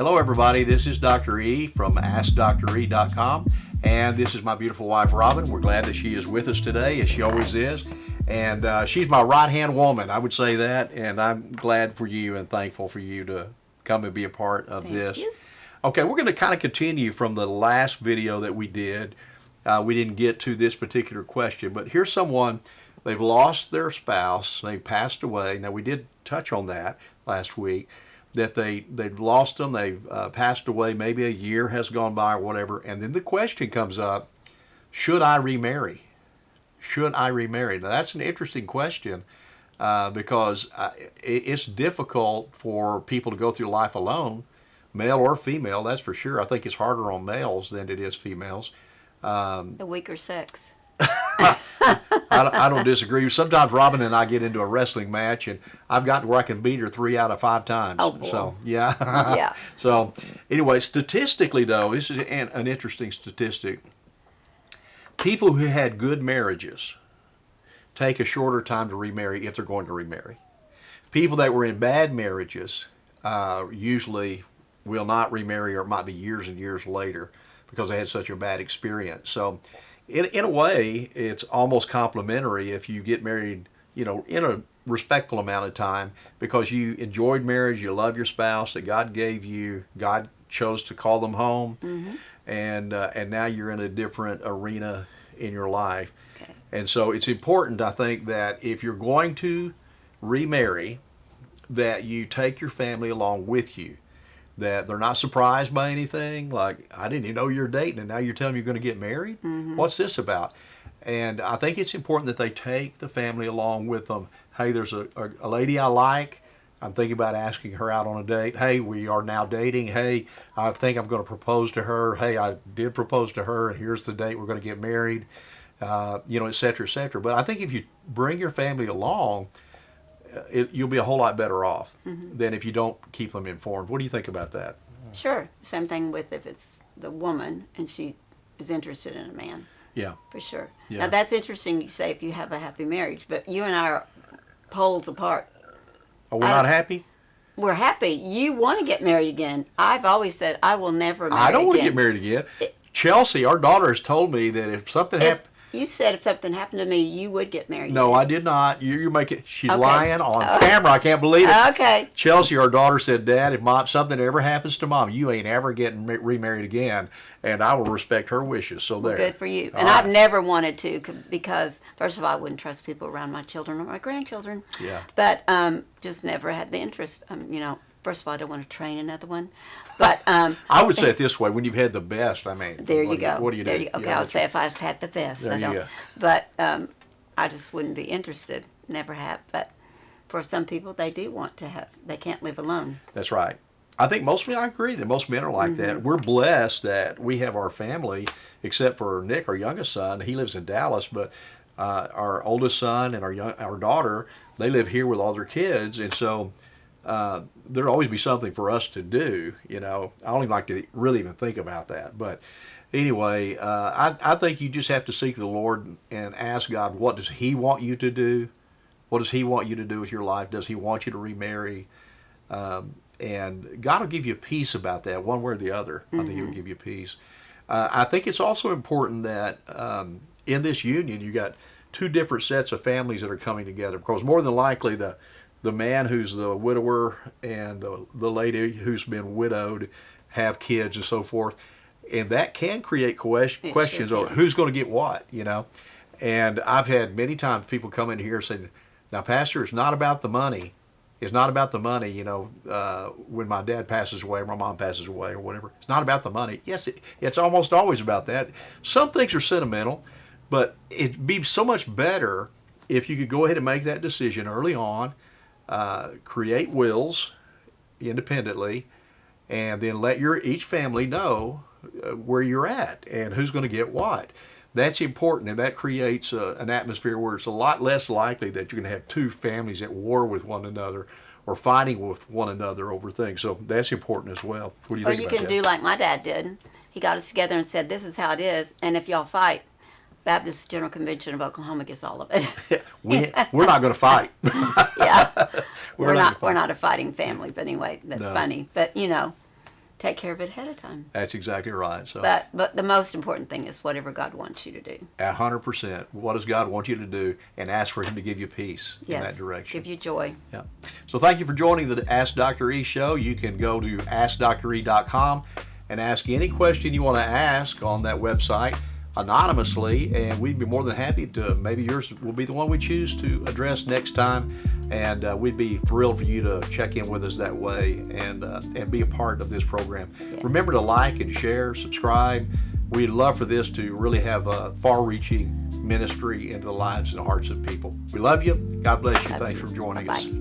Hello, everybody. This is Dr. E from AskDrE.com, and this is my beautiful wife, Robin. We're glad that she is with us today, as she always is. And she's my right-hand woman, I would say that, and I'm glad for you and thankful for you to come and be a part of this. Thank you. Okay, we're going to kind of continue from the last video that we did. We didn't get to this particular question, but here's someone, they've lost their spouse, they've passed away. Now, we did touch on that last week, that they've lost them, they've passed away, maybe a year has gone by or whatever, and then the question comes up, should I remarry? Should I remarry? Now, that's an interesting question because it's difficult for people to go through life alone, male or female, that's for sure. I think it's harder on males than it is females. The weaker sex. I don't disagree. Sometimes Robin and I get into a wrestling match, and I've gotten where I can beat her 3 out of 5 times. Oh, boy. So, yeah. Yeah. So, anyway, statistically, though, this is an interesting statistic. People who had good marriages take a shorter time to remarry if they're going to remarry. People that were in bad marriages usually will not remarry, or it might be years and years later because they had such a bad experience. So, in a way, it's almost complimentary if you get married, in a respectful amount of time because you enjoyed marriage, you love your spouse that God gave you, God chose to call them home, and now you're in a different arena in your life. Okay. And so it's important, I think, that if you're going to remarry, that you take your family along with you. That they're not surprised by anything, like, I didn't even know you're dating and now you're telling me you're going to get married? What's this about? And I think it's important that they take the family along with them. Hey, there's a lady I like. I'm thinking about asking her out on a date. Hey, we are now dating. Hey, I think I'm going to propose to her. Hey, I did propose to her, and here's the date we're going to get married, et cetera, et cetera. But I think if you bring your family along, you'll be a whole lot better off than if you don't keep them informed. What do you think about that? Sure. Same thing with if it's the woman and she is interested in a man. Yeah. For sure. Yeah. Now, that's interesting you say if you have a happy marriage, but you and I are poles apart. Are we not happy? We're happy. You want to get married again. I've always said I will never marry again. I don't want to get married again. Chelsea, our daughter, has told me that if something happened... You said if something happened to me, you would get married. No, again. I did not. You're making... She's Okay. lying on camera. I can't believe it. Okay. Chelsea, our daughter, said, Dad, if something ever happens to Mom, you ain't ever getting remarried again, and I will respect her wishes. So there. Good for you. All And right. I've never wanted to because, first of all, I wouldn't trust people around my children or my grandchildren. Yeah. But just never had the interest. First of all, I don't want to train another one. But I would say it this way: when you've had the best, I mean, there you go. What do you do? Okay, I'll say if I've had the best. There I you don't. go. But I just wouldn't be interested. Never have. But for some people, they do want to have. They can't live alone. That's right. I think I agree that most men are like that. We're blessed that we have our family, except for Nick, our youngest son. He lives in Dallas, but our oldest son and our daughter, they live here with all their kids, and so there'll always be something for us to do. I don't even like to really even think about that. But anyway, I think you just have to seek the Lord and ask God, what does He want you to do? What does He want you to do with your life? Does He want you to remarry? And God will give you peace about that, one way or the other. I think He will give you peace. I think it's also important that in this union, you got 2 different sets of families that are coming together. Because more than likely, the man who's the widower and the lady who's been widowed have kids and so forth. And that can create questions sure over who's going to get what, And I've had many times people come in here and say, now, Pastor, it's not about the money. It's not about the money, when my dad passes away or my mom passes away or whatever. It's not about the money. Yes, it's almost always about that. Some things are sentimental, but it'd be so much better if you could go ahead and make that decision early on, create wills independently, and then let each family know where you're at and who's going to get what. That's important, and that creates an atmosphere where it's a lot less likely that you're going to have 2 families at war with one another or fighting with one another over things. So that's important as well. What do you think Or you about can that? do like my dad did. He got us together and said, this is how it is, and if y'all fight, Baptist General Convention of Oklahoma gets all of it. We're not going to fight. Yeah. We're not We're not a fighting family, but anyway, that's No. funny. But, take care of it ahead of time. That's exactly right. So, But the most important thing is whatever God wants you to do. 100%. What does God want you to do? And ask for Him to give you peace in Yes, that direction. give you joy. Yeah. So thank you for joining the Ask Dr. E show. You can go to AskDrE.com and ask any question you want to ask on that website anonymously, and we'd be more than happy to, maybe yours will be the one we choose to address next time, and we'd be thrilled for you to check in with us that way and be a part of this program. Yeah. Remember to like and share, subscribe. We'd love for this to really have a far-reaching ministry into the lives and hearts of people. We love you. God bless you. Love Thanks you. for joining Bye-bye. us.